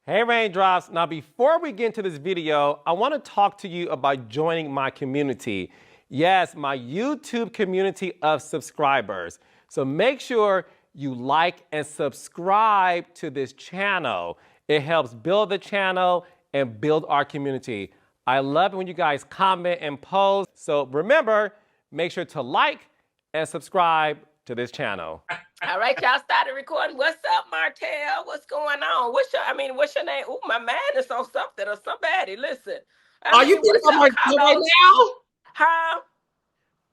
Hey Raindrops, now before we get into this video, I want to talk to you about joining my community. Yes, my YouTube community of subscribers. So make sure you like and subscribe to this channel. It helps build the channel and build our community. I love it when you guys comment and post. So remember, make sure to like and subscribe to this channel. All right, y'all started recording. What's up, Martell? What's going on? What's your name? Ooh, my man is on something or somebody. Listen. Are you getting on Martell right now? Huh?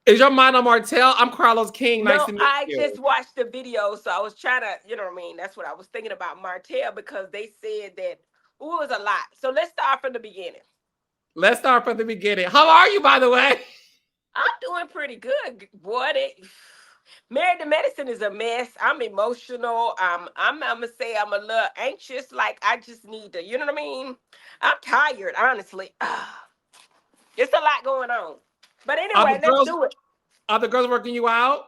Is your mind on Martell? I'm Carlos King. Nice to meet you. I just watched the video, so I was trying to, you know what I mean? That's what I was thinking about Martell because they said that, ooh, it was a lot. So let's start from the beginning. Let's start from the beginning. How are you, by the way? I'm doing pretty good, boy. Married to Medicine is a mess. I'm emotional. I'm gonna say I'm a little anxious. Like I just need to, you know what I mean? I'm tired, honestly. It's a lot going on. But anyway, let's do it. Are the girls working you out?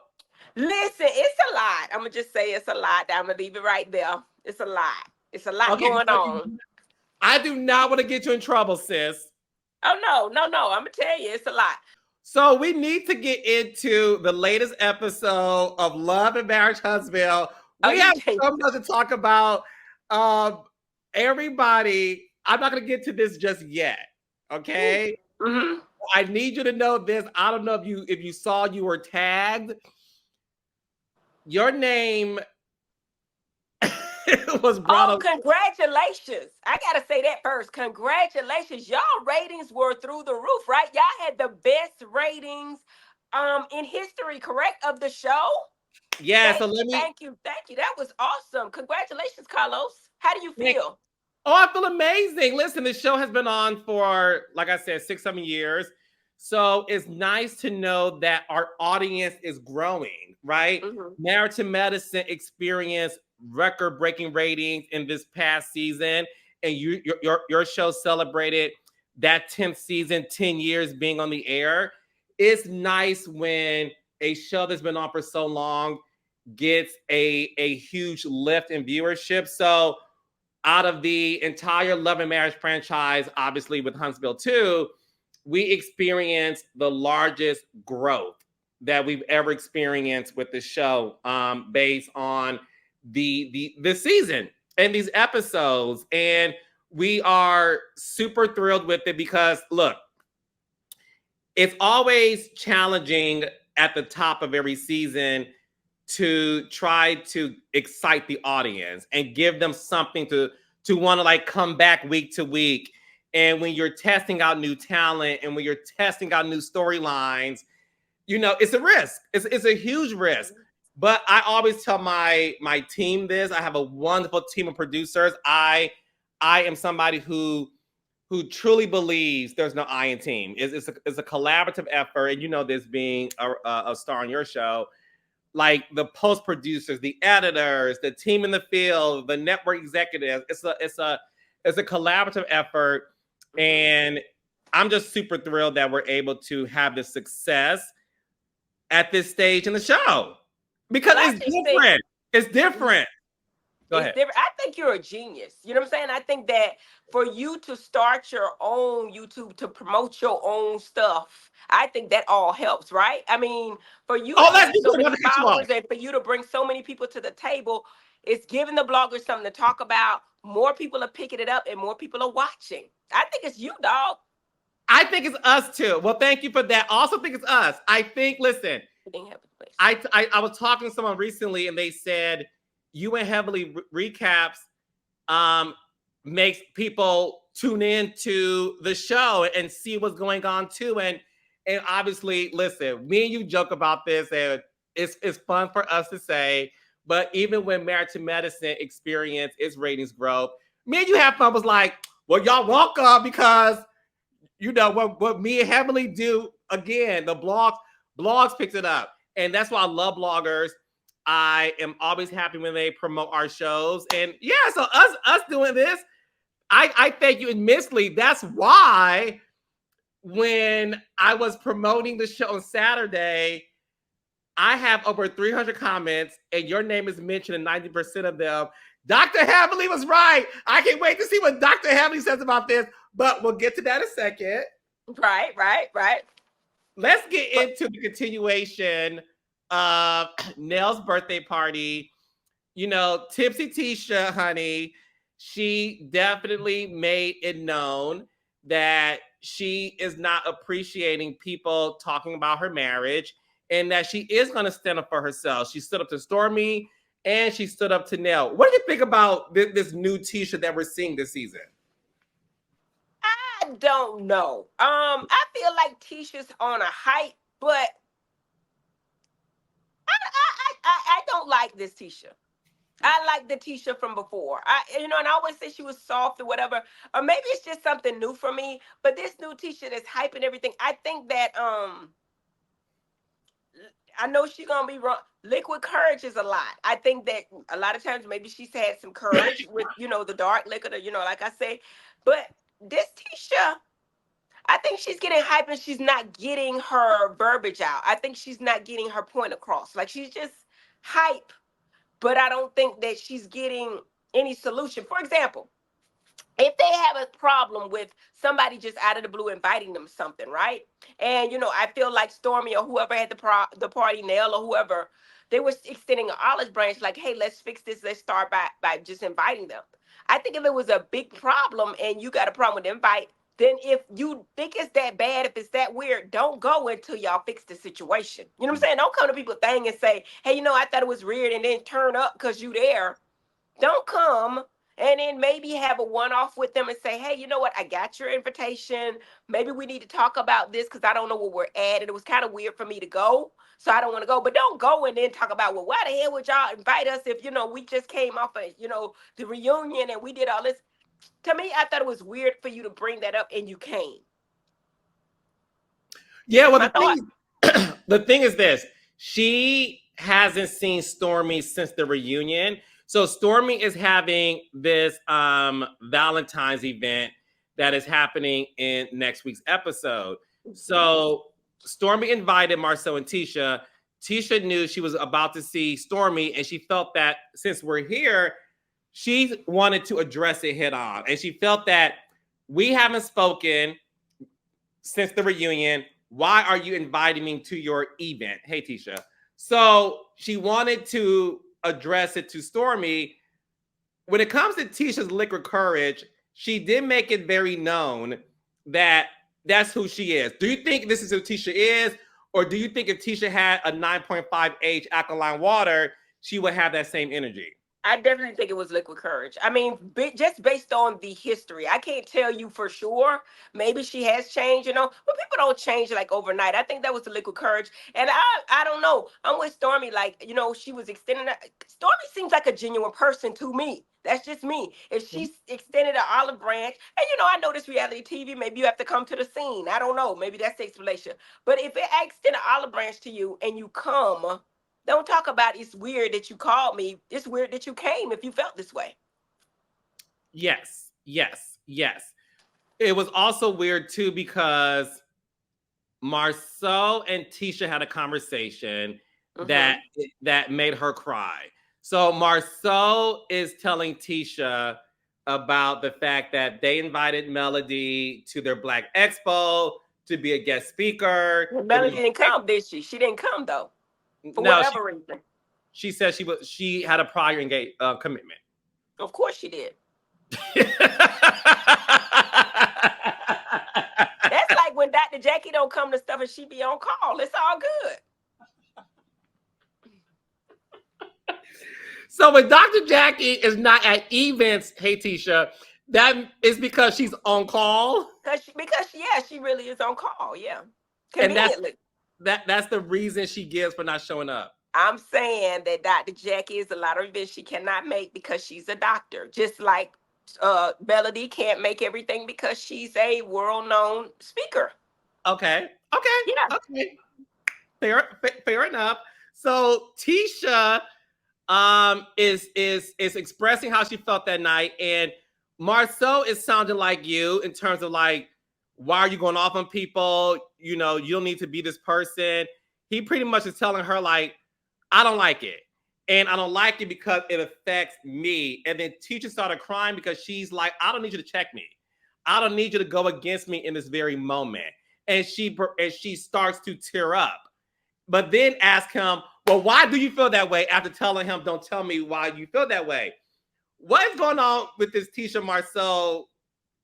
Listen, it's a lot. I'm gonna just say it's a lot. I'm gonna leave it right there. It's a lot. It's a lot going on. I do not want to get you in trouble, sis. Oh no. I'm gonna tell you, it's a lot. So we need to get into the latest episode of Love and Marriage Huntsville. We have so much to talk about. Everybody, I'm not going to get to this just yet. Okay. Mm-hmm. I need you to know this. I don't know if you saw you were tagged. Your name was brought up. Congratulations. I got to say that first. Congratulations. Y'all ratings were through the roof, right? Y'all had the best ratings in history, correct, of the show? Yeah, Thank you. That was awesome. Congratulations, Carlos. How do you feel? Oh, I feel amazing. Listen, the show has been on for, like I said, 6-7 years. So it's nice to know that our audience is growing, right? Mm-hmm. Married to Medicine experienced record-breaking ratings in this past season, and your show celebrated that 10th season, 10 years being on the air. It's nice when a show that's been on for so long gets a huge lift in viewership. So out of the entire Love and Marriage franchise, obviously with Huntsville 2, we experienced the largest growth that we've ever experienced with the show, based on the season and these episodes. And we are super thrilled with it because, look, it's always challenging at the top of every season to try to excite the audience and give them something to want to like come back week to week. And when you're testing out new talent and when you're testing out new storylines, you know, it's a risk. It's a huge risk. But I always tell my team this. I have a wonderful team of producers. I am somebody who truly believes there's no I in team. It's a collaborative effort. And you know this being a star on your show. Like the post producers, the editors, the team in the field, the network executives. It's a collaborative effort. And I'm just super thrilled that we're able to have this success at this stage in the show. Because it's different. It's different. Go ahead. I think you're a genius. You know what I'm saying? I think that for you to start your own YouTube to promote your own stuff, I think that all helps, right? I mean, for you to have so many followers and for you to bring so many people to the table, it's giving the bloggers something to talk about. More people are picking it up and more people are watching. I think it's you, dog. I think it's us too. Well, thank you for that. I also think it's us. I think, listen, I was talking to someone recently and they said you and Heavily Recaps makes people tune in to the show and see what's going on too. And obviously, listen, me and you joke about this and it's fun for us to say, but even when Married to Medicine experienced its ratings growth, me and you have fun was like, well, y'all welcome because you know what me and Heavily do, again, the blogs picks it up. And that's why I love bloggers. I am always happy when they promote our shows. And yeah, so us doing this, I thank you immensely. That's why when I was promoting the show on Saturday, I have over 300 comments and your name is mentioned in 90% of them. Dr. Heavenly was right. I can't wait to see what Dr. Heavenly says about this, but we'll get to that in a second. Right. Let's get into the continuation of Nell's birthday party. You know, Tipsy Tisha, honey, she definitely made it known that she is not appreciating people talking about her marriage and that she is going to stand up for herself. She stood up to Stormy and she stood up to Nell. What do you think about this new Tisha that we're seeing this season? I don't know. I feel like Tisha's on a hype, but I don't like this Tisha. I like the Tisha from before. And I always say she was soft or whatever, or maybe it's just something new for me. But this new Tisha that's hyping everything, I think that I know she's gonna be wrong. Liquid courage is a lot. I think that a lot of times maybe she's had some courage with the dark liquor, like I say. But this Tisha, I think she's getting hype and she's not getting her verbiage out. I think she's not getting her point across. Like she's just hype, but I don't think that she's getting any solution. For example, if they have a problem with somebody just out of the blue inviting them something, right? And I feel like Stormy or whoever had the party, Nell or whoever, they were extending an olive branch, like, hey, let's fix this. Let's start by just inviting them. I think if it was a big problem and you got a problem with the invite, then if you think it's that bad, if it's that weird, don't go until y'all fix the situation. You know what I'm saying? Don't come to people's thing and say, hey, I thought it was weird, and then turn up because you there. Don't come and then maybe have a one-off with them and say, hey, you know what? I got your invitation. Maybe we need to talk about this because I don't know where we're at. And it was kind of weird for me to go. So I don't want to go. But don't go and then talk about, well, why the hell would y'all invite us if, we just came off of, the reunion and we did all this. To me, I thought it was weird for you to bring that up and you came. Yeah, well, the thing is this. She hasn't seen Stormy since the reunion. So Stormy is having this Valentine's event that is happening in next week's episode. So Stormy invited Marsau and Tisha. Tisha knew she was about to see Stormy, and she felt that since we're here, she wanted to address it head on. And she felt that we haven't spoken since the reunion. Why are you inviting me to your event? Hey, Tisha. So she wanted to address it to Stormy. When it comes to Tisha's liquid courage, she did make it very known that that's who she is. Do you think this is who Tisha is? Or do you think if Tisha had a 9.5H alkaline water, she would have that same energy? I definitely think it was liquid courage. I mean, just based on the history, I can't tell you for sure. Maybe she has changed, but people don't change like overnight. I think that was the liquid courage. And I don't know. I'm with Stormy. Like, she was extending that. Stormy seems like a genuine person to me. That's just me. If she's extended an olive branch, and I know this reality TV, maybe you have to come to the scene. I don't know. Maybe that's the explanation. But if I extend an olive branch to you and you come, don't talk about it's weird that you called me. It's weird that you came if you felt this way. Yes. It was also weird too because Marsau and Tisha had a conversation that made her cry. So Marsau is telling Tisha about the fact that they invited Melody to their Black Expo to be a guest speaker. Well, Melody didn't come, did she? She didn't come though. For whatever reason. She said she had a prior commitment. Of course she did. That's like when Dr. Jackie don't come to stuff and she be on call. It's all good. So when Dr. Jackie is not at events, hey Tisha, that is because she's on call? Because she really is on call, yeah. Conveniently. And that's the reason she gives for not showing up. I'm saying that Dr. Jackie is a lot of events she cannot make because she's a doctor. Just like Melody can't make everything because she's a world-known speaker. Okay. Yeah. Okay. Fair enough. So Tisha is expressing how she felt that night, and Marsau is sounding like you in terms of like, why are you going off on people? You don't need to be this person. He pretty much is telling her like, I don't like it. and I don't like it because it affects me. And then Tisha started crying because she's like, I don't need you to check me. I don't need you to go against me in this very moment. And she starts to tear up. But then ask him, well, why do you feel that way? After telling him, don't tell me why you feel that way. What is going on with this Tisha Marsau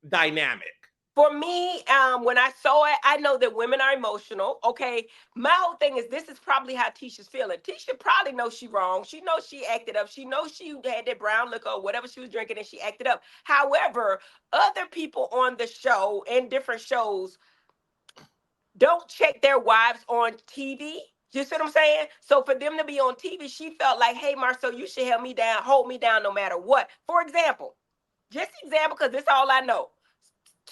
dynamic? For me, when I saw it, I know that women are emotional. Okay, my whole thing is this is probably how Tisha's feeling. Tisha probably knows she wrong. She knows she acted up. She knows she had that brown liquor or whatever she was drinking and she acted up. However, other people on the show and different shows don't check their wives on TV. You see what I'm saying? So for them to be on TV, she felt like, hey, Marsau, you should hold me down no matter what. For example, because this is all I know.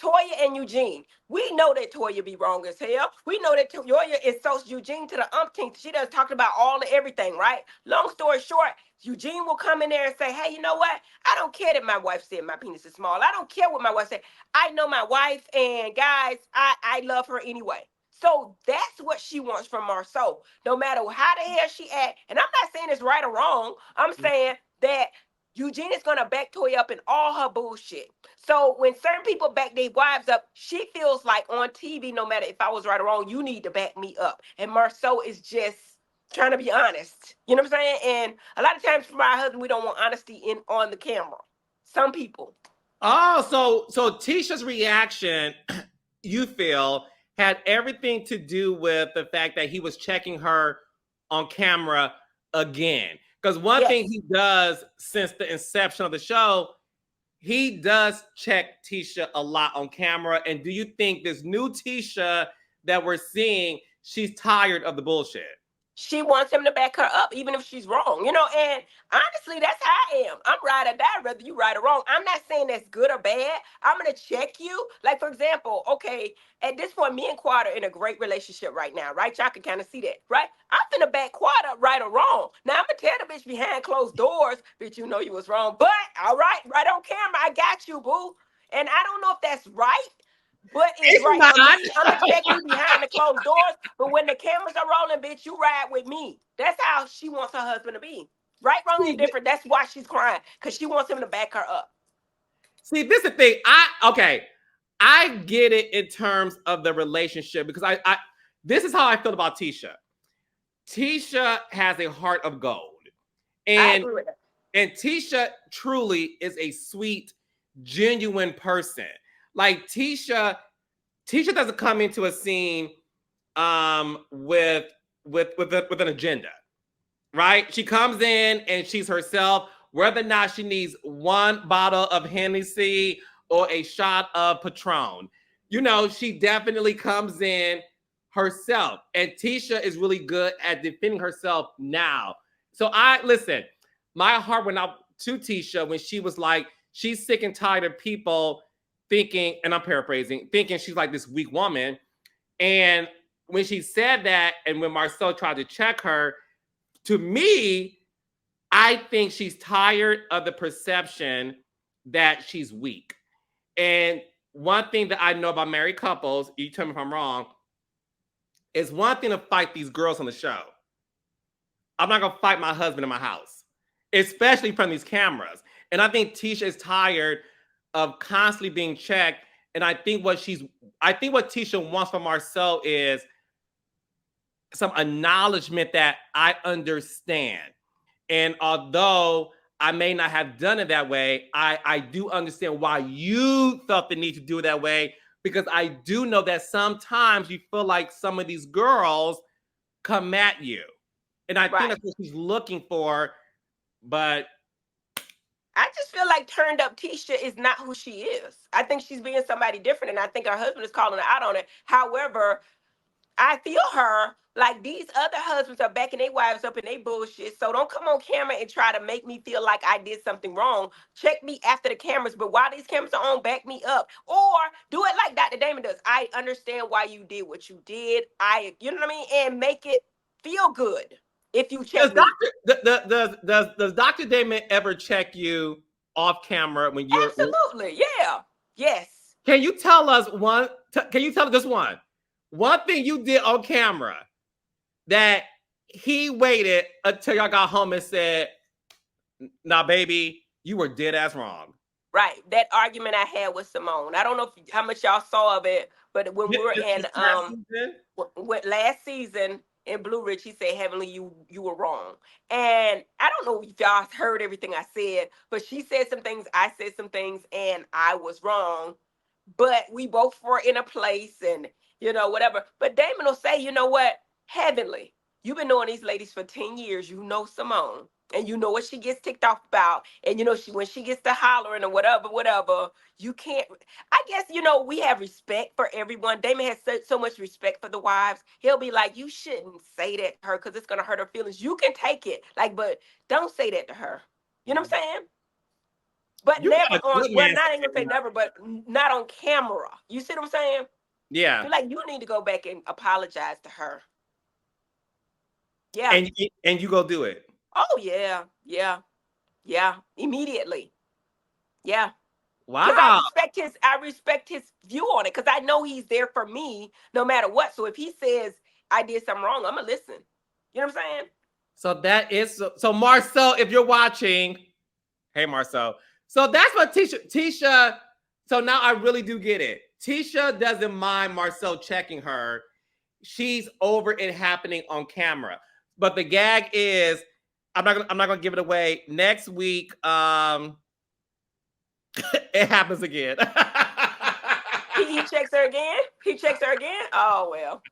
Toya and Eugene. We know that Toya be wrong as hell. We know that Toya insults Eugene to the umpteenth. She does talk about all of everything, right? Long story short, Eugene will come in there and say, hey, you know what? I don't care that my wife said my penis is small. I don't care what my wife said. I know my wife, and guys, I love her anyway. So that's what she wants from Marsau. No matter how the hell she act, and I'm not saying it's right or wrong. I'm saying that Eugene is going to back Toya up in all her bullshit. So when certain people back their wives up, she feels like on TV, no matter if I was right or wrong, you need to back me up. And Marsau is just trying to be honest. You know what I'm saying? And a lot of times for my husband, we don't want honesty on the camera. Some people. Oh, so Tisha's reaction, you feel, had everything to do with the fact that he was checking her on camera again. Because one thing he does since the inception of the show, he does check Tisha a lot on camera. And do you think this new Tisha that we're seeing, she's tired of the bullshit? She wants him to back her up, even if she's wrong, you know, and honestly, that's how I am. I'm ride or die, whether you right or wrong. I'm not saying that's good or bad. I'm going to check you. Like, for example, okay, at this point, me and Quad are in a great relationship right now, right? Y'all can kind of see that, right? I'm finna back Quad up right or wrong. Now, I'm going to tell the bitch behind closed doors, bitch, you know you was wrong. But, all right on camera, I got you, boo. And I don't know if that's right. But it's right for me. I'm gonna check you behind the closed doors. But when the cameras are rolling, bitch, you ride with me. That's how she wants her husband to be. Right, wrong, and different. That's why she's crying, because she wants him to back her up. See, this is the thing. I get it in terms of the relationship, because I this is how I feel about Tisha. Tisha has a heart of gold. And Tisha truly is a sweet, genuine person. Like Tisha doesn't come into a scene with an agenda, right? She comes in and she's herself, whether or not she needs one bottle of Hennessy or a shot of Patron. You know, she definitely comes in herself. And Tisha is really good at defending herself now. So my heart went out to Tisha when she was like, she's sick and tired of people thinking, and I'm paraphrasing, thinking she's like this weak woman. And when she said that, and when Marsau tried to check her, to me, I think she's tired of the perception that she's weak. And one thing that I know about married couples, you tell me if I'm wrong, is one thing to fight these girls on the show. I'm not going to fight my husband in my house, especially from these cameras. And I think Tisha is tired of constantly being checked. And I think what Tisha wants from Marsau is some acknowledgement that I understand. And although I may not have done it that way, I do understand why you felt the need to do it that way, because I do know that sometimes you feel like some of these girls come at you. And I think that's what she's looking for. But I just feel like turned up Tisha is not who she is. I think she's being somebody different, and I think her husband is calling her out on it. However, I feel her like these other husbands are backing their wives up in their bullshit. So don't come on camera and try to make me feel like I did something wrong. Check me after the cameras, but while these cameras are on, back me up. Or do it like Dr. Damon does. I understand why you did what you did. You know what I mean? And make it feel good. If you check me. Does Dr. Damon ever check you off camera when you're Absolutely, yeah. Yes. Can you tell us just one thing you did on camera that he waited until y'all got home and said, "Nah, baby, you were dead ass wrong." Right. That argument I had with Simone. I don't know how much y'all saw of it, but when we were in last season in Blue Ridge, he said, "Heavenly, you were wrong." And I don't know if y'all heard everything I said, but she said some things, I said some things, and I was wrong. But we both were in a place and whatever. But Damon will say, you know what? Heavenly, you've been knowing these ladies for 10 years. You know Simone. And you know what she gets ticked off about. And when she gets to hollering or whatever, you can't. I guess, we have respect for everyone. Damon has so much respect for the wives. He'll be like, you shouldn't say that to her because it's going to hurt her feelings. You can take it. But don't say that to her. You know what I'm saying? But you never on, well, not even say never, but not on camera. You see what I'm saying? Yeah. Feel like you need to go back and apologize to her. Yeah. And you go do it. Oh yeah. Immediately. Yeah. Wow. Because I respect his view on it. Because I know he's there for me no matter what. So if he says I did something wrong, I'm gonna listen. You know what I'm saying? So that is so Marsau, if you're watching, hey Marsau. So that's what Tisha. So now I really do get it. Tisha doesn't mind Marsau checking her. She's over it happening on camera. But the gag is, I'm not gonna give it away. Next week, it happens again. He checks her again. He checks her again. Oh well,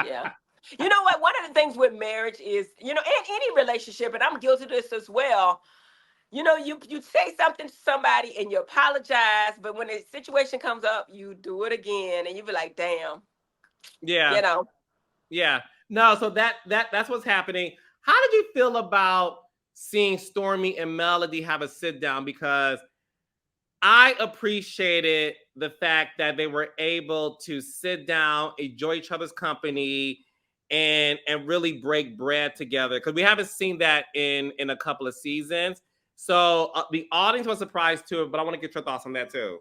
yeah. You know what? One of the things with marriage is, in any relationship, and I'm guilty of this as well. You say something to somebody and you apologize, but when the situation comes up, you do it again, and you be like, "Damn." Yeah. Yeah. No. So that's what's happening. How did you feel about seeing Stormy and Melody have a sit down? Because I appreciated the fact that they were able to sit down, enjoy each other's company, and really break bread together. Because we haven't seen that in a couple of seasons. So the audience was surprised too, but I want to get your thoughts on that too.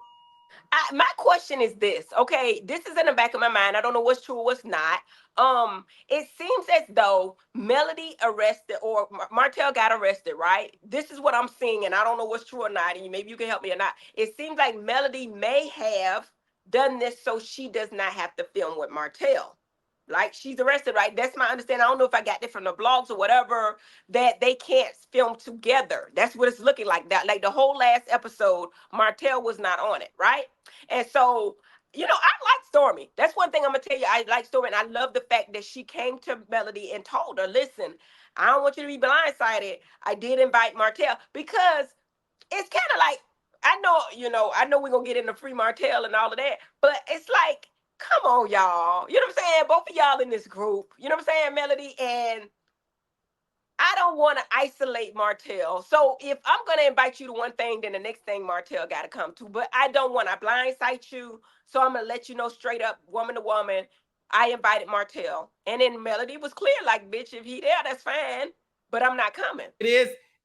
My question is this. Okay, this is in the back of my mind. I don't know what's true or what's not. It seems as though Melody arrested or Martell got arrested, right? This is what I'm seeing, and I don't know what's true or not. And maybe you can help me or not. It seems like Melody may have done this so she does not have to film with Martell. Like she's arrested, right? That's my understanding. I don't know if I got it from the blogs or whatever, that they can't film together. That's what it's looking like. That like the whole last episode, Martell was not on it, right? And so, I like Stormy. That's one thing I'm gonna tell you. I like Stormy, and I love the fact that she came to Melody and told her, "Listen, I don't want you to be blindsided. I did invite Martell because it's kind of like I know we're gonna get into free Martell and all of that, but it's like." Come on, y'all. You know what I'm saying? Both of y'all in this group. You know what I'm saying, Melody? And I don't want to isolate Martell. So if I'm going to invite you to one thing, then the next thing Martell got to come to. But I don't want to blindside you. So I'm going to let you know straight up, woman to woman, I invited Martell. And then Melody was clear, like, bitch, if he there, that's fine. But I'm not coming.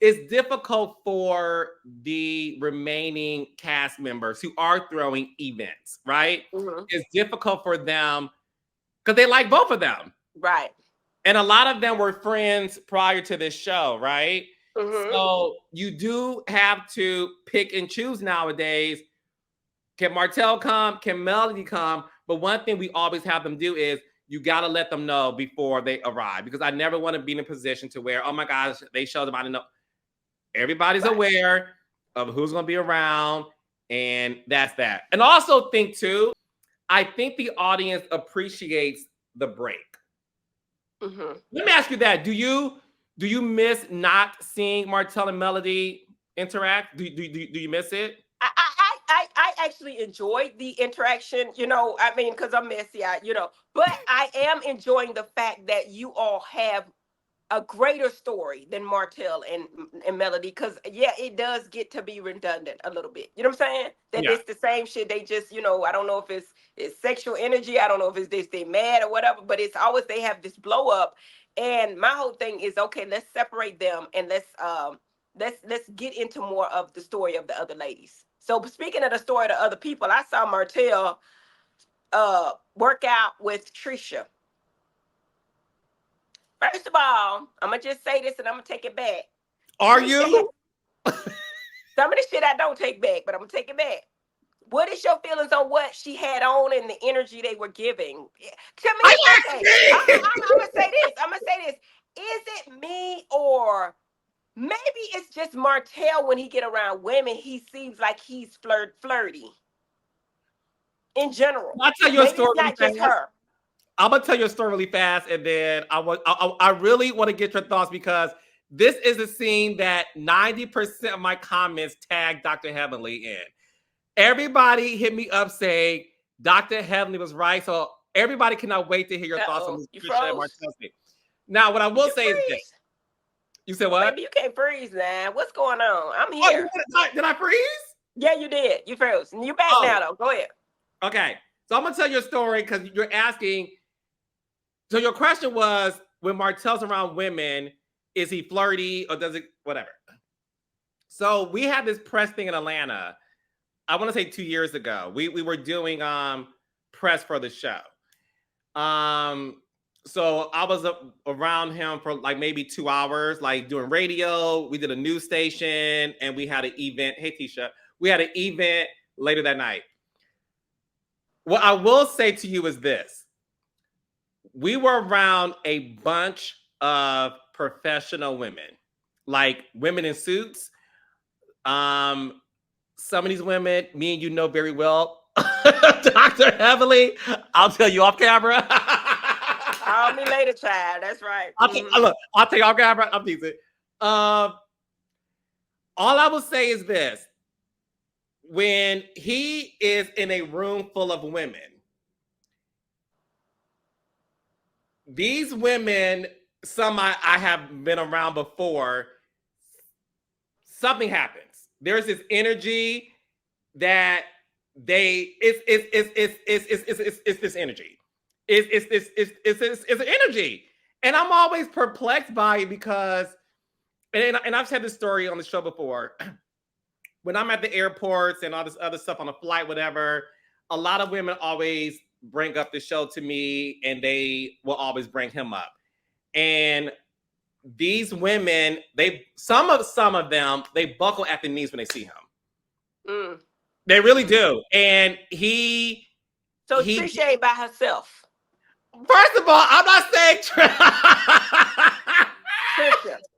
It's difficult for the remaining cast members who are throwing events, right? Mm-hmm. It's difficult for them because they like both of them. Right. And a lot of them were friends prior to this show, right? Mm-hmm. So you do have to pick and choose nowadays. Can Martell come? Can Melody come? But one thing we always have them do is you got to let them know before they arrive, because I never want to be in a position to where, oh my gosh, they showed them. I didn't know. Everybody's aware of who's going to be around, and that's that. And also think too, I think the audience appreciates the break. Mm-hmm. Let me ask you that. Do you miss not seeing Martell and Melody interact? Do you miss it? I actually enjoyed the interaction, because I'm messy, but I am enjoying the fact that you all have a greater story than Martell and Melody, because it does get to be redundant a little bit. You know what I'm saying? That it's the same shit. They just, I don't know if it's sexual energy. I don't know if it's this, they mad or whatever, but it's always they have this blow up. And my whole thing is, okay, let's separate them and let's get into more of the story of the other ladies. So speaking of the story of the other people, I saw Martell work out with Tricia. First of all, I'm gonna just say this and I'm gonna take it back. Are you? Some of the shit I don't take back, but I'm gonna take it back. What is your feelings on what she had on and the energy they were giving? To me, okay. I'm gonna say this. I'm gonna say this. Is it me or maybe it's just Martell when he get around women, he seems like he's flirty in general. I'll tell you a story. It's not just her. I'm gonna tell you a story really fast, and then I really want to get your thoughts because this is a scene that 90% of my comments tag Dr. Heavenly in. Everybody hit me up saying Dr. Heavenly was right. So everybody cannot wait to hear your thoughts on this Tricia and Marsau scene. Now, what I will say is this. You said what? Baby, you can't freeze now. What's going on? I'm here. Oh, did I freeze? Yeah, you did. You froze. You back now, though. Go ahead. Okay. So I'm going to tell you a story because you're asking. So your question was, when Martell's around women, is he flirty or does it, whatever. So we had this press thing in Atlanta. I want to say 2 years ago. We were doing press for the show. So I was around him for like maybe 2 hours, like doing radio. We did a news station and we had an event. Hey, Tisha. We had an event later that night. What I will say to you is this. We were around a bunch of professional women, like women in suits. Some of these women, me and you know very well. Dr. Heavily, I'll tell you off camera. Call me later, child. That's right. I'll tell you off camera. I'm teasing. All I will say is this. When he is in a room full of women, these women, some I have been around before, something happens. There's this energy that it's this energy. It's an energy. And I'm always perplexed by it because, and I've said this story on the show before, when I'm at the airports and all this other stuff on a flight, whatever, a lot of women always bring up the show to me and they will always bring him up. And these women, some of them, they buckle at the knees when they see him. They really do. And So Tricia ain't by herself. First of all, I'm not saying Tricia.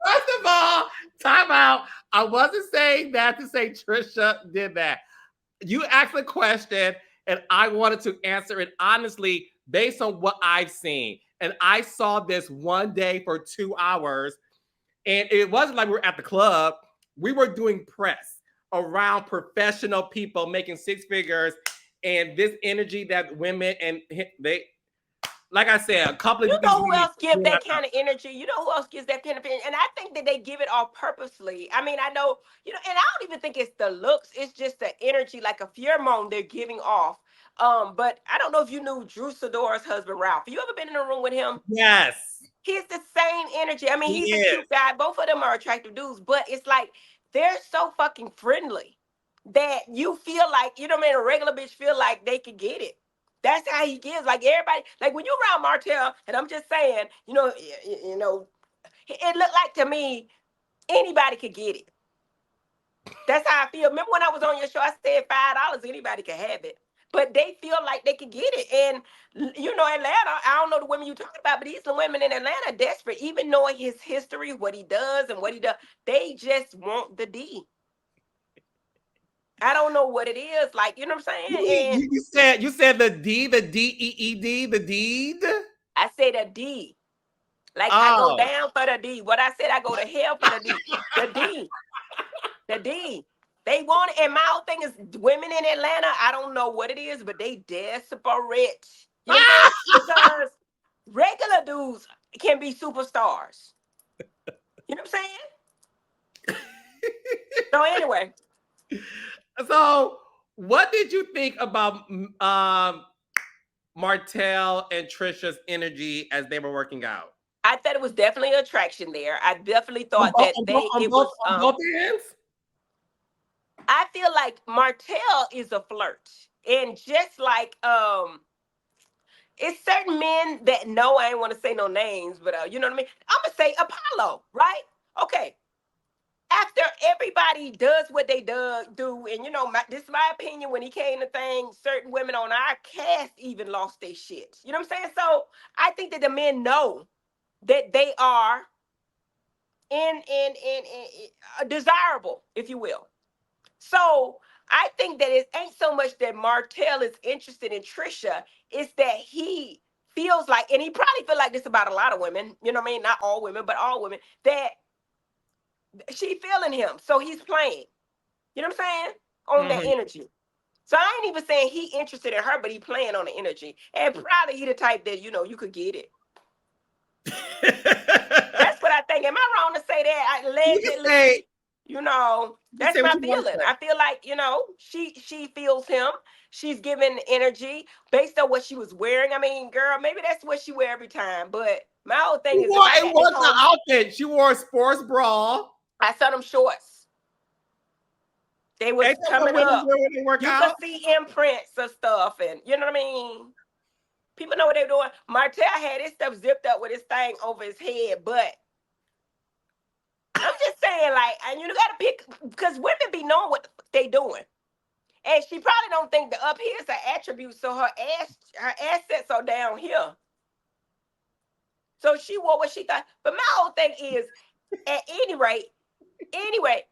First of all, time out. I wasn't saying that to say Tricia did that. You asked a question and I wanted to answer it honestly based on what I've seen. And I saw this one day for 2 hours. And it wasn't like we were at the club. We were doing press around professional people making 6 figures. And this energy that women, and they, like I said, a couple of you know who else gives that kind of energy? You know who else gives that kind of energy? And I think that they give it all purposely. I mean, I know, and I don't even think it's the looks. It's just the energy, like a pheromone they're giving off. But I don't know if you knew Drew Sidora's husband, Ralph. You ever been in a room with him? Yes. He's the same energy. I mean, he's a cute guy. Both of them are attractive dudes, but it's like they're so fucking friendly that you feel like, a regular bitch feel like they could get it. That's how he gives. Like everybody, like when you're around Martell, and I'm just saying, it looked like to me anybody could get it. That's how I feel. Remember when I was on your show, I said $5, anybody could have it. But they feel like they can get it. And, Atlanta, I don't know the women you're talking about, but these women in Atlanta are desperate. Even knowing his history, what he does and what he does, they just want the D. I don't know what it is. Like, you know what I'm saying? You said the D, the D-E-E-D, the deed? I said a D. Like, I go down for the D. What I said, I go to hell for the D. The D. The D. They want it. And my whole thing is women in Atlanta, I don't know what it is, but they desperate. You know what I'm saying? Because regular dudes can be superstars. You know what I'm saying? So anyway. So what did you think about Martell and Tricia's energy as they were working out? I thought it was definitely an attraction there. I definitely thought that it was on both ends. I feel like Martell is a flirt. And just like it's certain men that know. I ain't want to say no names, but you know what I mean. I'm gonna say Apollo, right? Okay. After everybody does what they do, and this is my opinion. When he came to thing, certain women on our cast even lost their shit. You know what I'm saying? So I think that the men know that they are in desirable, if you will. So I think that it ain't so much that Martell is interested in Tricia, it's that he feels like, and he probably feel like this about a lot of women, you know what I mean? Not all women, but all women, that she feeling him. So he's playing. You know what I'm saying? On that energy. So I ain't even saying he interested in her, but he playing on the energy. And probably he the type that, you could get it. That's what I think. Am I wrong to say that? Allegedly, that's my feeling. I feel like, she feels him. She's giving energy based on what she was wearing. I mean, girl, maybe that's what she wear every time. But my whole thing is, it was the outfit. She wore a sports bra. I saw them shorts. They was coming up. You could see imprints of stuff, and you know what I mean? People know what they're doing. Martell had his stuff zipped up with his thing over his head, but I'm just saying, like, and you gotta pick, because women be knowing what the fuck they doing. And she probably don't think the up here is an attribute, so her assets are down here. So she wore what she thought. But my whole thing is, at any rate,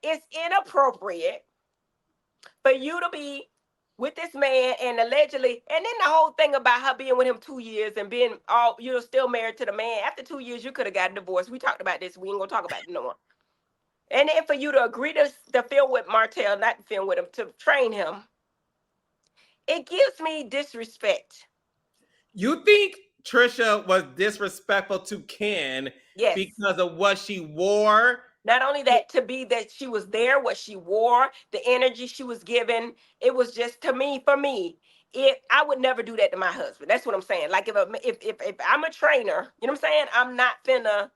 it's inappropriate for you to be with this man and allegedly, and then the whole thing about her being with him 2 years and being still married to the man. After 2 years, you could have gotten divorced. We talked about this. We ain't gonna talk about it no more. And then for you to agree to film with Martell, not to film with him, to train him, it gives me disrespect. You think Tricia was disrespectful to Ken because of what she wore? Not only that, to be that she was there, what she wore, the energy she was given, it was just, to me, for me, I would never do that to my husband. That's what I'm saying. Like if I'm a trainer, you know what I'm saying? I'm not finna,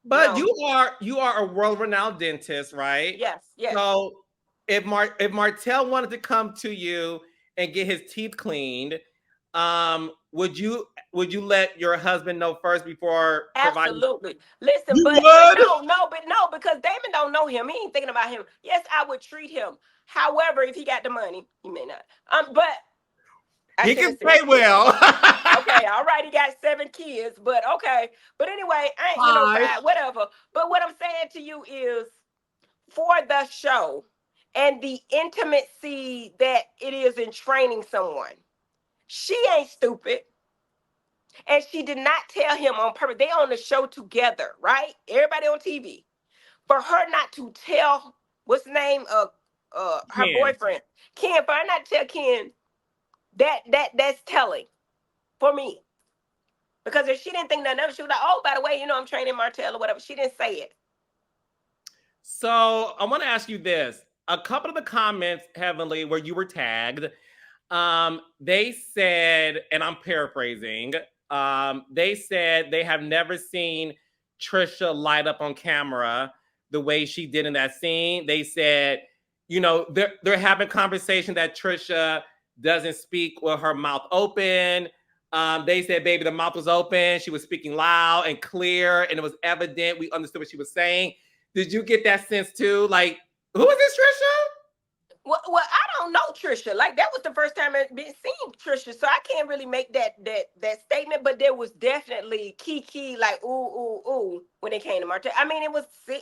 But no. you are a world-renowned dentist, right? Yes. So if Martell wanted to come to you and get his teeth cleaned, would you let your husband know first before Absolutely. Listen, but no, because Damon don't know him. He ain't thinking about him. Yes, I would treat him. However, if he got the money, he may not. But he can pay well. Okay, all right, he got 7 kids, but okay. But anyway, I ain't, whatever. But what I'm saying to you is, for the show and the intimacy that it is in training someone, she ain't stupid. And she did not tell him on purpose. They on the show together, right? Everybody on TV. For her not to tell, what's the name of her boyfriend, Ken, for her not to tell Ken, that's telling for me. Because if she didn't think nothing of it, she was like, oh, by the way, I'm training Martell or whatever. She didn't say it. So I want to ask you this. A couple of the comments, Heavenly, where you were tagged, they said, and I'm paraphrasing, they said they have never seen Tricia light up on camera the way she did in that scene. They said, they're having conversation that Tricia doesn't speak with her mouth open. They said, baby, the mouth was open. She was speaking loud and clear, and it was evident. We understood what she was saying. Did you get that sense too? Like, who is this Tricia? Well, I don't know Tricia. Like, that was the first time I've been seeing Tricia, so I can't really make that statement. But there was definitely kiki, like ooh when it came to Martell. I mean,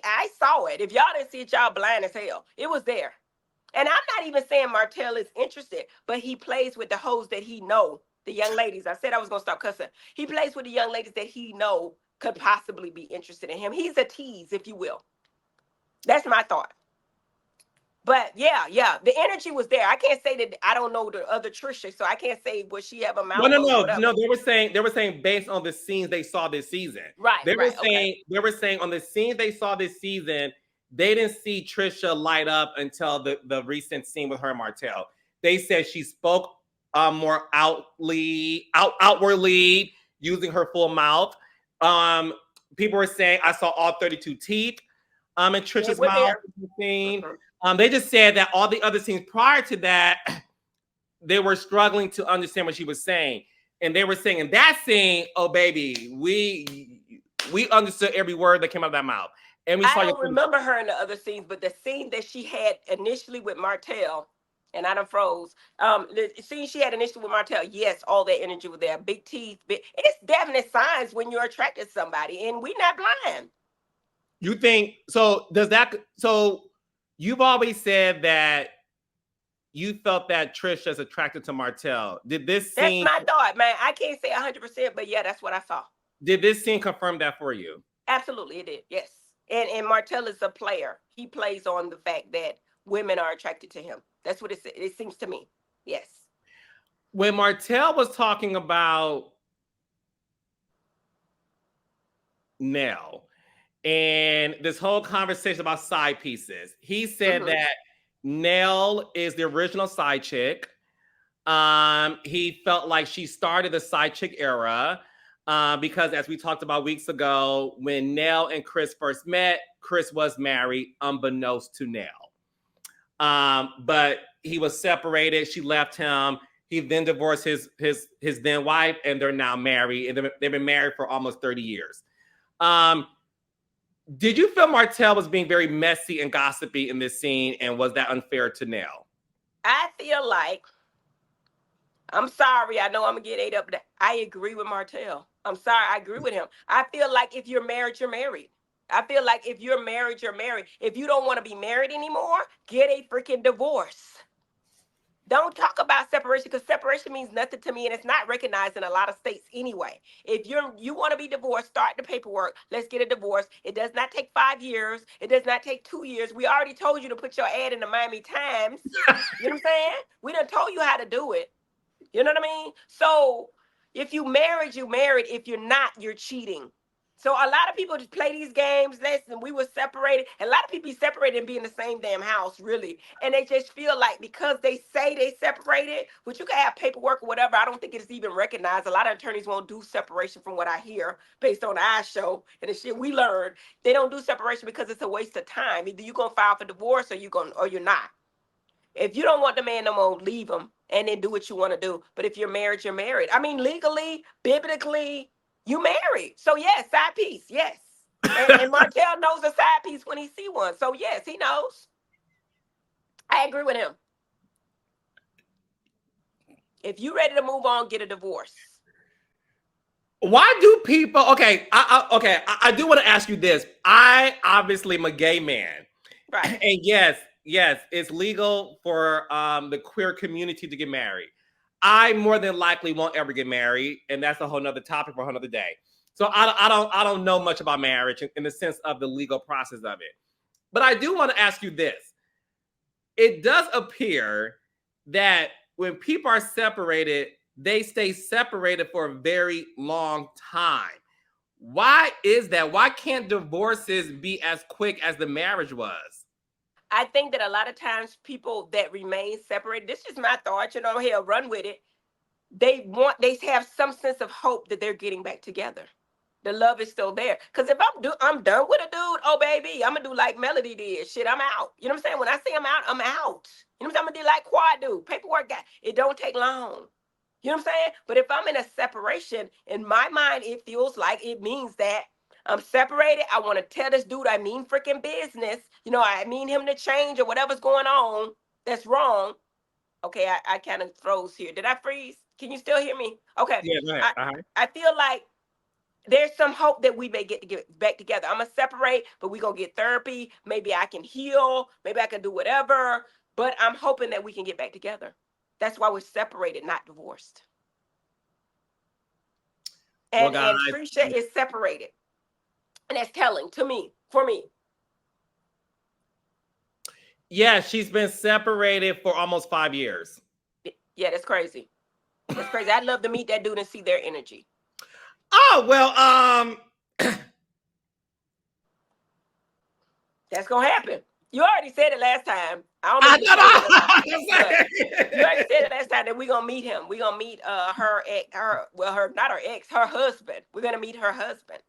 I saw it. If y'all didn't see it, y'all blind as hell. It was there. And I'm not even saying Martell is interested, but he plays with the hoes that he know, the young ladies. I said I was gonna stop cussing. He plays with the young ladies that he know could possibly be interested in him. He's a tease, if you will. That's my thought. But yeah, the energy was there. I can't say that I don't know the other Tricia, so I can't say would she have a mouth. No. They were saying based on the scenes they saw this season. Right. They were saying on the scenes they saw this season, they didn't see Tricia light up until the recent scene with her and Martell. They said she spoke more outwardly, using her full mouth. People were saying I saw all 32 teeth in Tricia's mouth. They just said that all the other scenes prior to that, they were struggling to understand what she was saying. And they were saying in that scene, oh baby, we understood every word that came out of that mouth. And we saw I don't remember her in the other scenes, but the scene that she had initially with Martell, and I done froze. The scene she had initially with Martell, yes, all that energy was there. Big teeth, it's definite signs when you're attracted to somebody, and we not blind. You think so? So you've always said that you felt that Trisha's attracted to Martell. Did this scene? That's my thought, man. I can't say 100%, but yeah, that's what I saw. Did this scene confirm that for you? Absolutely, it did. Yes. And Martell is a player. He plays on the fact that women are attracted to him. That's what it seems to me. Yes. When Martell was talking about Nell and this whole conversation about side pieces, he said that Nell is the original side chick. He felt like she started the side chick era. Because as we talked about weeks ago, when Nell and Chris first met, Chris was married unbeknownst to Nell. But he was separated. She left him. He then divorced his then wife, and they're now married. And they've been married for almost 30 years. Did you feel Martell was being very messy and gossipy in this scene? And was that unfair to Nell? I feel like, I'm sorry, I know I'm gonna get ate up. I agree with Martell. I'm sorry, I agree with him. I feel like if you're married, you're married. I feel like if you're married, you're married. If you don't want to be married anymore, get a freaking divorce. Don't talk about separation, because separation means nothing to me, and it's not recognized in a lot of states anyway. If you want to be divorced, start the paperwork. Let's get a divorce. It does not take 5 years. It does not take 2 years. We already told you to put your ad in the Miami Times. You know what I'm saying? We done told you how to do it. You know what I mean? So if you married, you married. If you're not, you're cheating. So a lot of people just play these games. Listen, we were separated. A lot of people be separated and be in the same damn house, really. And they just feel like because they say they separated, which you can have paperwork or whatever, I don't think it's even recognized. A lot of attorneys won't do separation from what I hear based on our show and the shit we learned. They don't do separation because it's a waste of time. Either you're going to file for divorce or you're not. If you don't want the man no more, leave him and then do what you want to do. But if you're married, you're married. I mean, legally, biblically, you married. So yes, side piece, yes. And Martell knows a side piece when he see one. So yes, he knows. I agree with him. If you ready to move on, get a divorce. Why do people? Okay, I do want to ask you this. I obviously am a gay man, right? And yes, it's legal for the queer community to get married. I more than likely won't ever get married, and that's a whole nother topic for another day. So I don't know much about marriage in the sense of the legal process of it. But I do want to ask you this. It does appear that when people are separated, they stay separated for a very long time. Why is that? Why can't divorces be as quick as the marriage was? I think that a lot of times people that remain separated, this is my thought, hell, run with it. They have some sense of hope that they're getting back together. The love is still there. Because if I'm done with a dude, oh baby, I'm gonna do like Melody did. Shit, I'm out. You know what I'm saying? When I say I'm out, I'm out. You know what I'm saying? I'm gonna do like Quad do. Paperwork guy. It don't take long. You know what I'm saying? But if I'm in a separation, in my mind, it feels like it means that I'm separated. I want to tell this dude I mean freaking business. I mean him to change or whatever's going on that's wrong. Okay, I kind of froze here. Did I freeze? Can you still hear me? Okay. Yeah, I feel like there's some hope that we may get back together. I'm going to separate, but we're going to get therapy. Maybe I can heal. Maybe I can do whatever. But I'm hoping that we can get back together. That's why we're separated, not divorced. And Tricia is separated. And that's telling to me, for me. Yeah, she's been separated for almost 5 years. Yeah, that's crazy. That's crazy. I'd love to meet that dude and see their energy. Oh, well, that's going to happen. You already said it last time. I don't know. You already said it last time that we're going to meet him. We're going to meet not her ex, her husband. We're going to meet her husband.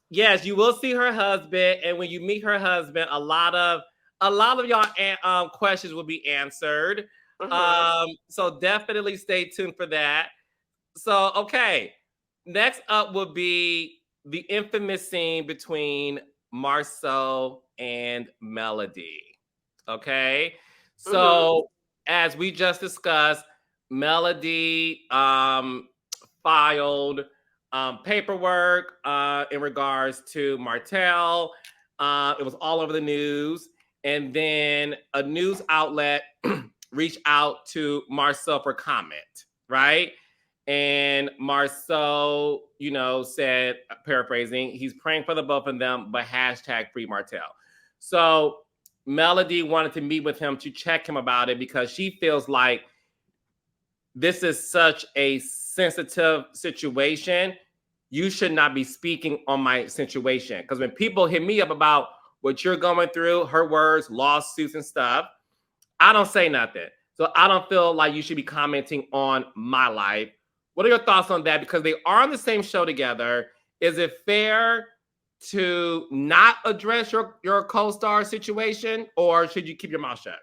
Yes, you will see her husband. And when you meet her husband, a lot of y'all questions will be answered. So definitely stay tuned for that. So, okay. Next up will be the infamous scene between Marsau and Melody. Okay. So, as we just discussed, Melody filed paperwork in regards to Martell. It was all over the news. And then a news outlet reached out to Marsau for comment, right? And Marsau, said, paraphrasing, he's praying for the both of them, but hashtag free Martell. So Melody wanted to meet with him to check him about it because she feels like this is such a sensitive situation. You should not be speaking on my situation. Because when people hit me up about what you're going through, her words, lawsuits and stuff, I don't say nothing. So I don't feel like you should be commenting on my life. What are your thoughts on that? Because they are on the same show together. Is it fair to not address your co-star situation, or should you keep your mouth shut?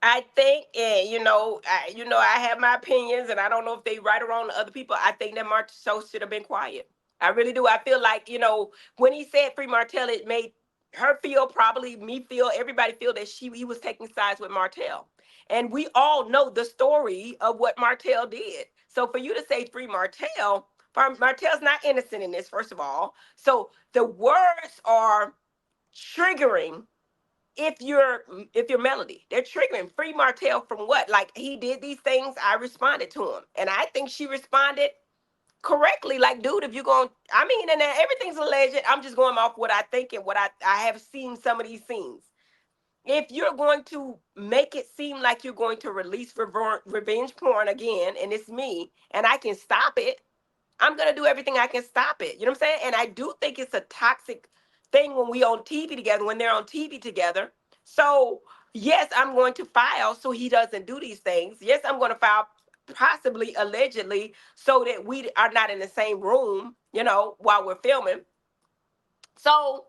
I think, I have my opinions, and I don't know if they right or wrong to other people. I think that Martell should have been quiet. I really do. I feel like, when he said free Martell, it made her feel, probably me feel, everybody feel that he was taking sides with Martell. And we all know the story of what Martell did. So for you to say free Martell, Martell's not innocent in this, first of all. So the words are triggering. If you're Melody, they're triggering. Free Martell from what? Like, he did these things, I responded to him. And I think she responded correctly. Like, dude, if you're going, and everything's alleged. I'm just going off what I think and what I have seen some of these scenes. If you're going to make it seem like you're going to release revenge porn again, and it's me, and I can stop it, I'm going to do everything I can stop it. You know what I'm saying? And I do think it's a toxic thing when we on TV together, when they're on TV together. So, yes, I'm going to file so he doesn't do these things. Yes, I'm going to file possibly, allegedly, so that we are not in the same room, while we're filming. So,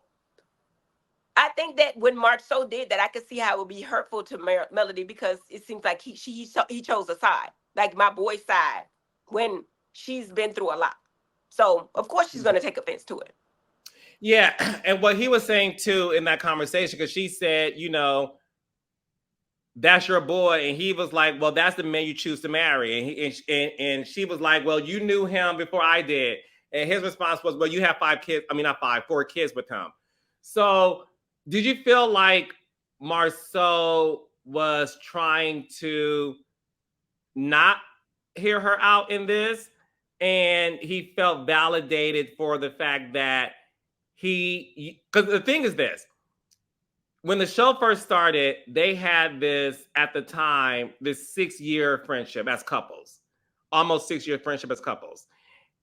I think that when Marsau did that, I could see how it would be hurtful to Melody, because it seems like he chose a side, like my boy's side, when she's been through a lot. So, of course, she's going to take offense to it. Yeah. And what he was saying, too, in that conversation, because she said, that's your boy. And he was like, well, that's the man you choose to marry. And she was like, well, you knew him before I did. And his response was, well, you have 4 kids with him. So did you feel like Marsau was trying to not hear her out in this? And he felt validated for the fact that because the thing is this, when the show first started, they had this, at the time, this 6-year friendship as couples, almost 6-year friendship as couples.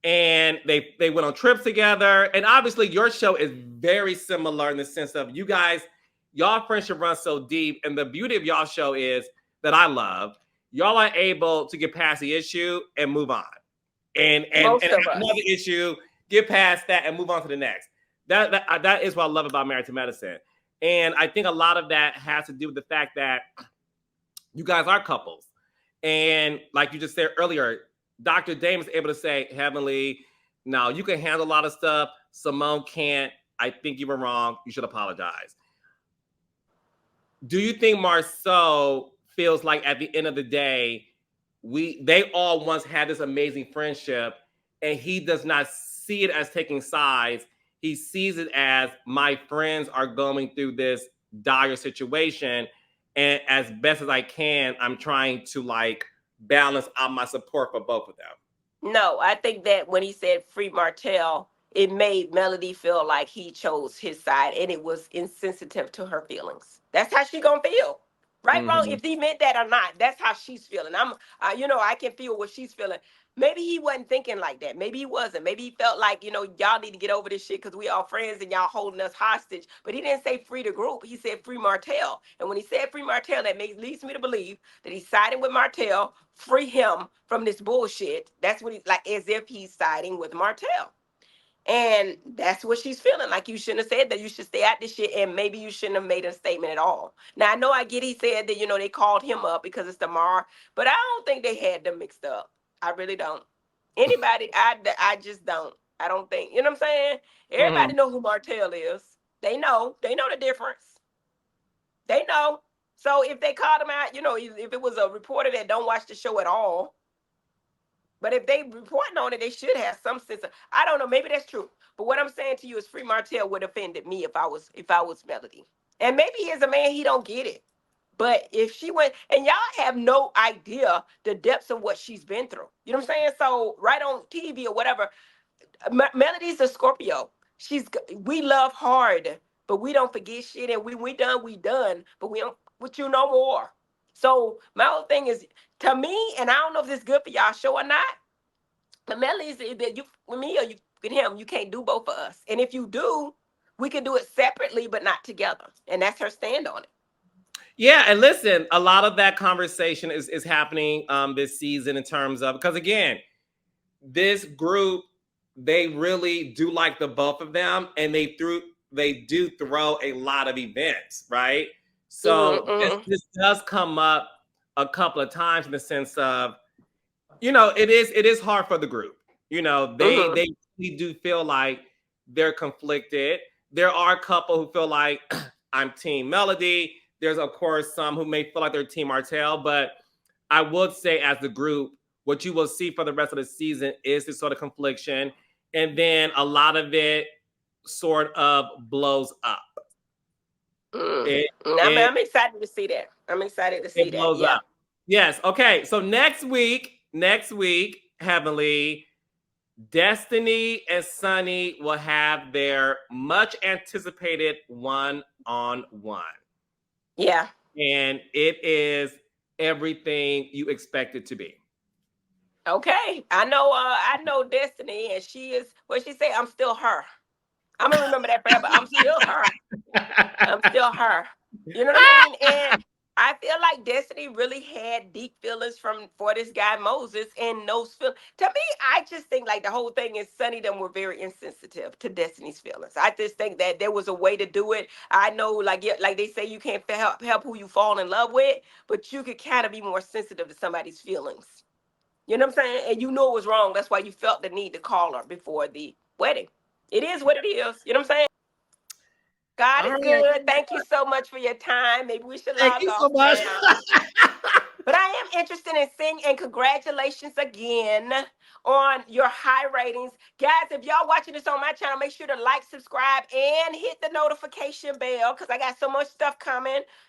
And they went on trips together. And obviously your show is very similar in the sense of y'all friendship runs so deep. And the beauty of y'all show is that I love, y'all are able to get past the issue and move on. And another issue, get past that and move on to the next. That is what I love about Married to Medicine. And I think a lot of that has to do with the fact that you guys are couples. And like you just said earlier, Dr. Dame is able to say, Heavenly, now you can handle a lot of stuff. Simone can't. I think you were wrong. You should apologize. Do you think Marsau feels like at the end of the day, they all once had this amazing friendship, and he does not see it as taking sides? He sees it as, my friends are going through this dire situation, and as best as I can, I'm trying to balance out my support for both of them. No, I think that when he said free Martell, it made Melody feel like he chose his side, and it was insensitive to her feelings. That's how she gonna feel. Right, wrong, if he meant that or not, that's how she's feeling. I can feel what she's feeling. Maybe he wasn't thinking like that. Maybe he wasn't. Maybe he felt like, y'all need to get over this shit because we all friends and y'all holding us hostage. But he didn't say free the group. He said free Martell. And when he said free Martell, that leads me to believe that he's siding with Martell, free him from this bullshit. That's what he's like, as if he's siding with Martell. And that's what she's feeling. Like, you shouldn't have said that. You should stay out this shit, and maybe you shouldn't have made a statement at all. Now, I know I get he said that, they called him up because it's the Mar, but I don't think they had them mixed up. I really don't. Anybody, I just don't. I don't think, you know what I'm saying? Everybody know who Martell is. They know the difference. They know. So if they called him out, if it was a reporter that don't watch the show at all, but if they reporting on it, they should have some sense of, I don't know, maybe that's true. But what I'm saying to you is Free Martell would have offended me if I was Melody. And maybe he is a man, he don't get it. But if she went, and y'all have no idea the depths of what she's been through. You know what I'm saying? So right on TV or whatever, Melody's a Scorpio. We love hard, but we don't forget shit. And we done, but we don't with you no more. So my whole thing is, to me, and I don't know if this is good for y'all show or not, but Melody is that you with me or you with him, you can't do both of us. And if you do, we can do it separately, but not together. And that's her stand on it. Yeah, and listen, a lot of that conversation is happening this season in terms of, because again, this group, they really do like the both of them, and they do throw a lot of events, right? So this does come up a couple of times in the sense of, it is hard for the group. They really do feel like they're conflicted. There are a couple who feel like I'm Team Melody. There's, of course, some who may feel like they're Team Martell, but I would say as the group, what you will see for the rest of the season is this sort of confliction. And then a lot of it sort of blows up. I'm excited to see that. I'm excited to see that. Yeah. Up. Yes. Okay. So next week, Heavenly, Destiny and Sunny will have their much anticipated one-on-one. Yeah. And it is everything you expect it to be. Okay. I know Destiny, and she is, what she say, I'm still her. I'm gonna remember that forever. I'm still her. I'm still her. You know what I mean? And I feel like Destiny really had deep feelings for this guy Moses, and those feelings. To me, I just think like the whole thing is Sunny them were very insensitive to Destiny's feelings. I just think that there was a way to do it. I know, like they say, you can't help who you fall in love with, but you could kind of be more sensitive to somebody's feelings. You know what I'm saying? And you know it was wrong. That's why you felt the need to call her before the wedding. It is what it is. You know what I'm saying? God is good. Thank you so much for your time. Maybe we should log off. Thank you so much. But I am interested in seeing, and congratulations again on your high ratings. Guys, if y'all watching this on my channel, make sure to like, subscribe, and hit the notification bell, because I got so much stuff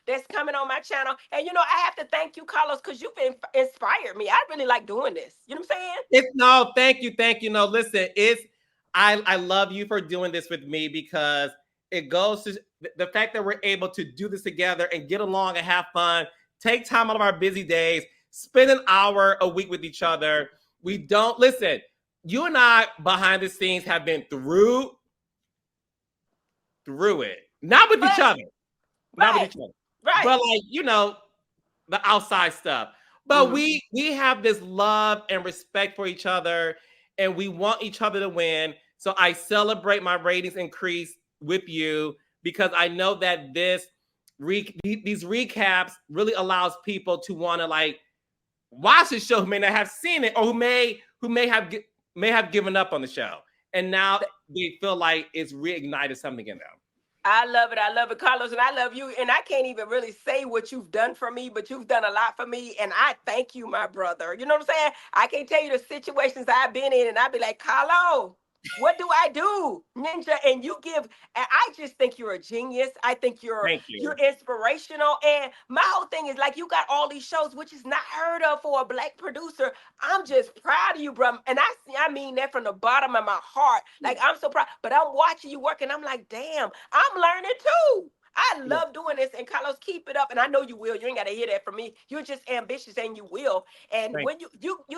that's coming on my channel. And, I have to thank you, Carlos, because you've inspired me. I really like doing this. You know what I'm saying? Thank you. No, listen, I love you for doing this with me, because it goes to the fact that we're able to do this together and get along and have fun, take time out of our busy days, spend an hour a week with each other. We don't, listen, you and I behind the scenes have been through it. Not with each other. Not with each other. Right. But like, the outside stuff. But we have this love and respect for each other, and we want each other to win. So I celebrate my ratings increase with you, because I know that these recaps really allows people to want to watch the show who may not have seen it, or who may have given up on the show, and now they feel like it's reignited something in them. I love it, Carlos, and I love you. And I can't even really say what you've done for me, but you've done a lot for me, and I thank you, my brother. You know what I'm saying? I can't tell you the situations I've been in, and I'd be like, Carlos, what do I do, Ninja? And I just think you're a genius. I think you're inspirational. And my whole thing is, like, you got all these shows, which is not heard of for a Black producer. I'm just proud of you, bro. And I mean that from the bottom of my heart. Like, I'm so proud. But I'm watching you work, and I'm like, damn, I'm learning too. I love doing this, and Carlos, keep it up. And I know you will. You ain't got to hear that from me. You're just ambitious, and you will. And when you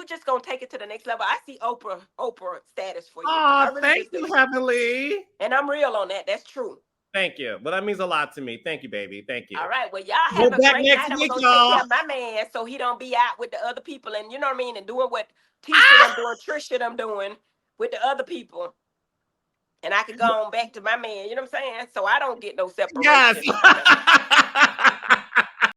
just gonna take it to the next level. I see Oprah status for you. Oh, thank you, Heavenly. And I'm real on that. That's true. Thank you. Well, that means a lot to me. Thank you, baby. Thank you. All right. Well, y'all have a great night. I'm gonna take care of my man, so he don't be out with the other people, and you know what I mean, and doing what Tisha them doing, Tricia them doing with the other people. and I could go on back to my man. You know what I'm saying? So I don't get no separation. Yes.